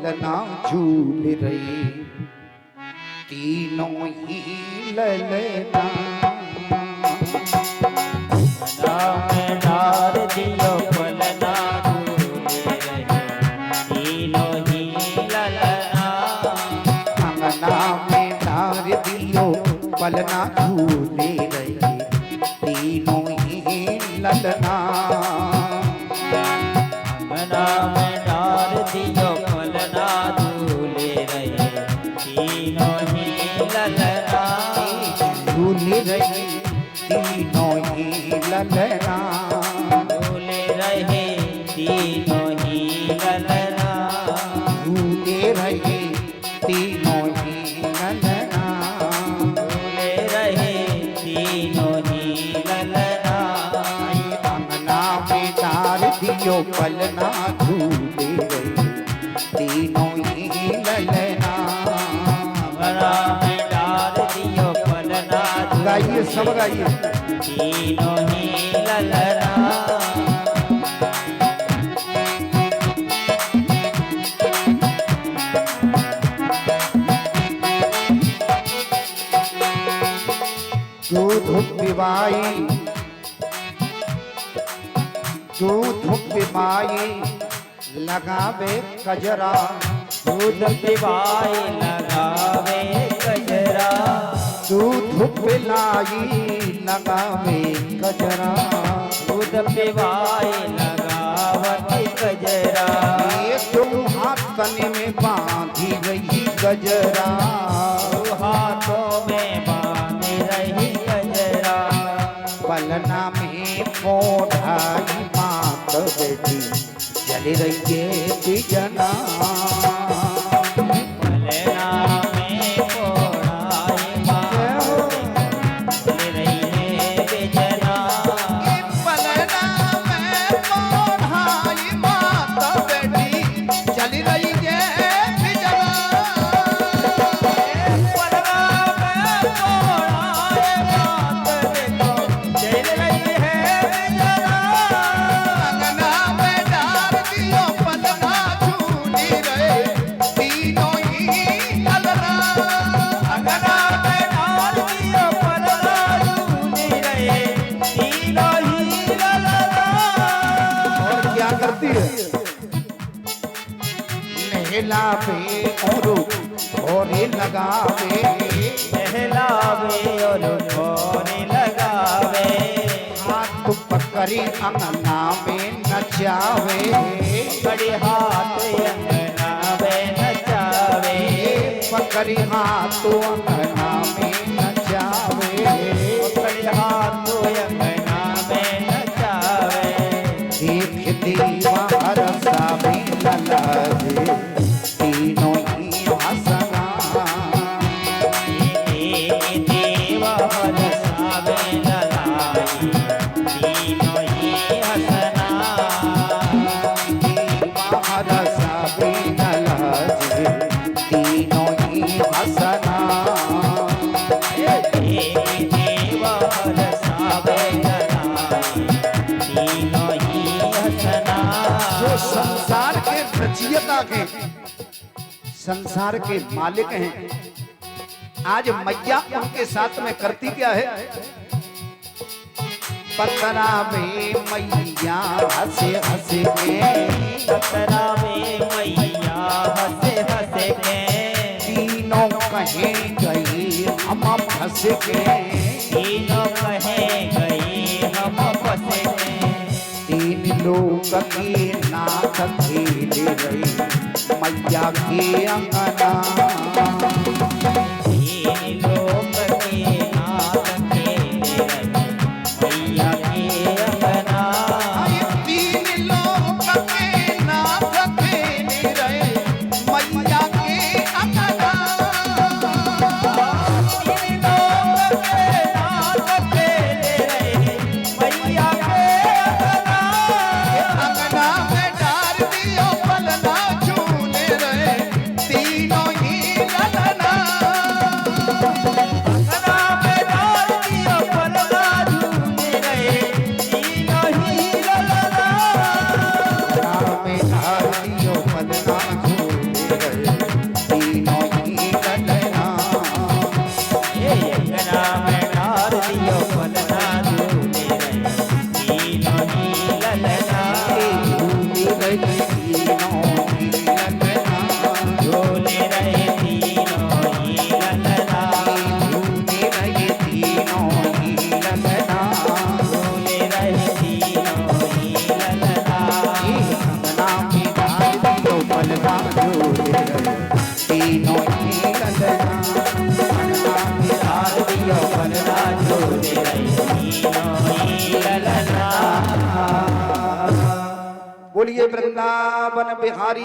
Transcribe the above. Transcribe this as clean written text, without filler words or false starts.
पलना झूल रही तीनों ही ललना। में डार दियो पलना झूले रहे तीनों ही ललना। अंगना में डार दियो पलना झूले रहे तीनों ही ललना। अंगना में डार दियो पलना झूले रहे तीनों ही ललना। झूले रहे तीनों ही ललना। झूले रहे तीनों ही ललना। झूले रहे तीनों ही ललना। झूले रहे तीनों ही ललना। अंगना में डार दियो पलना झूले रहे तीनों ही ललना। अंगना में डार दियो पलना गाइए सब गाइए। तीनों ही ललना। दूध पिबाई दूध पिबाई लगावे कजरा। दूध पिबाई लगावे कजरा। दूध पिलाई लगावे कजरा। दूध पिबाई लगावती कजरा। ये तुम हाथन में बांधी रही गजरा। हाथों में बांध रही गजरा। पलना में मोढ़ाई मात बेटी जल रही है बिजना। पलना में कोड़ाई मात चल रही है बेजना। पलना में मोढ़ाई मात बेटी जल रही है बिजना। पलना में कोड़ाई मात देखो चल रही है बेजना। अंगना में डार दियो पलना झूली रहे तीनों ही ललना। अंगना में डाल दियो पलना झूली रहे तीनों ही ललना। और क्या करती है? नहलावे और घोरे लगावे। नहलावे और घोरे लगावे। हाथ पकड़ी अंगना में नचावे। बड़ी हाथ अंगना में नचावे। पकड़ी हाथ अंगना में नचावे। बड़ी हाथ अंगना में नचावे। देख दीवा हरसा में ललाजे तीनों ही हसना। देवा हरसावे ललाई तीनों ही हसना। दीवा हरसा में ललाजे तीनों ही हसना। देवा हरसावे ललाई तीनों ही हसना। जो संसार के रचयिता के संसार के मालिक हैं, आज मैया उनके साथ में करती क्या है? पतरा में मैया हंसे हंसे के। पतरा में मैया हंसे हंसे के। तीनों कहे गई हम फंस के। तीनों कहे गई हम फंसे के। तीन लोग की नाथ खेले रही मैया के अंगना। तीन लोग के नाथ खेले रहे मैया के अंगना। तीन लोग के नाथ खेले रहे मैया के अंगना। तीन लोग के नाथ खेले रहे मैया के अंगना। अंगना में डार दियो पलना झूले रहे तीनों ही तीनों ही ललना झूले रहे तीनों ही ललना झूले रहे तीनों ही ललना झूले रहे तीनों ही ललना अंगना में डाल दियो पलना झूले रहे तीनों ही ललना अंगना में डाल दियो पलना झूले रहे तीनों ही ललना। बोलिए वृंदावन बिहारी।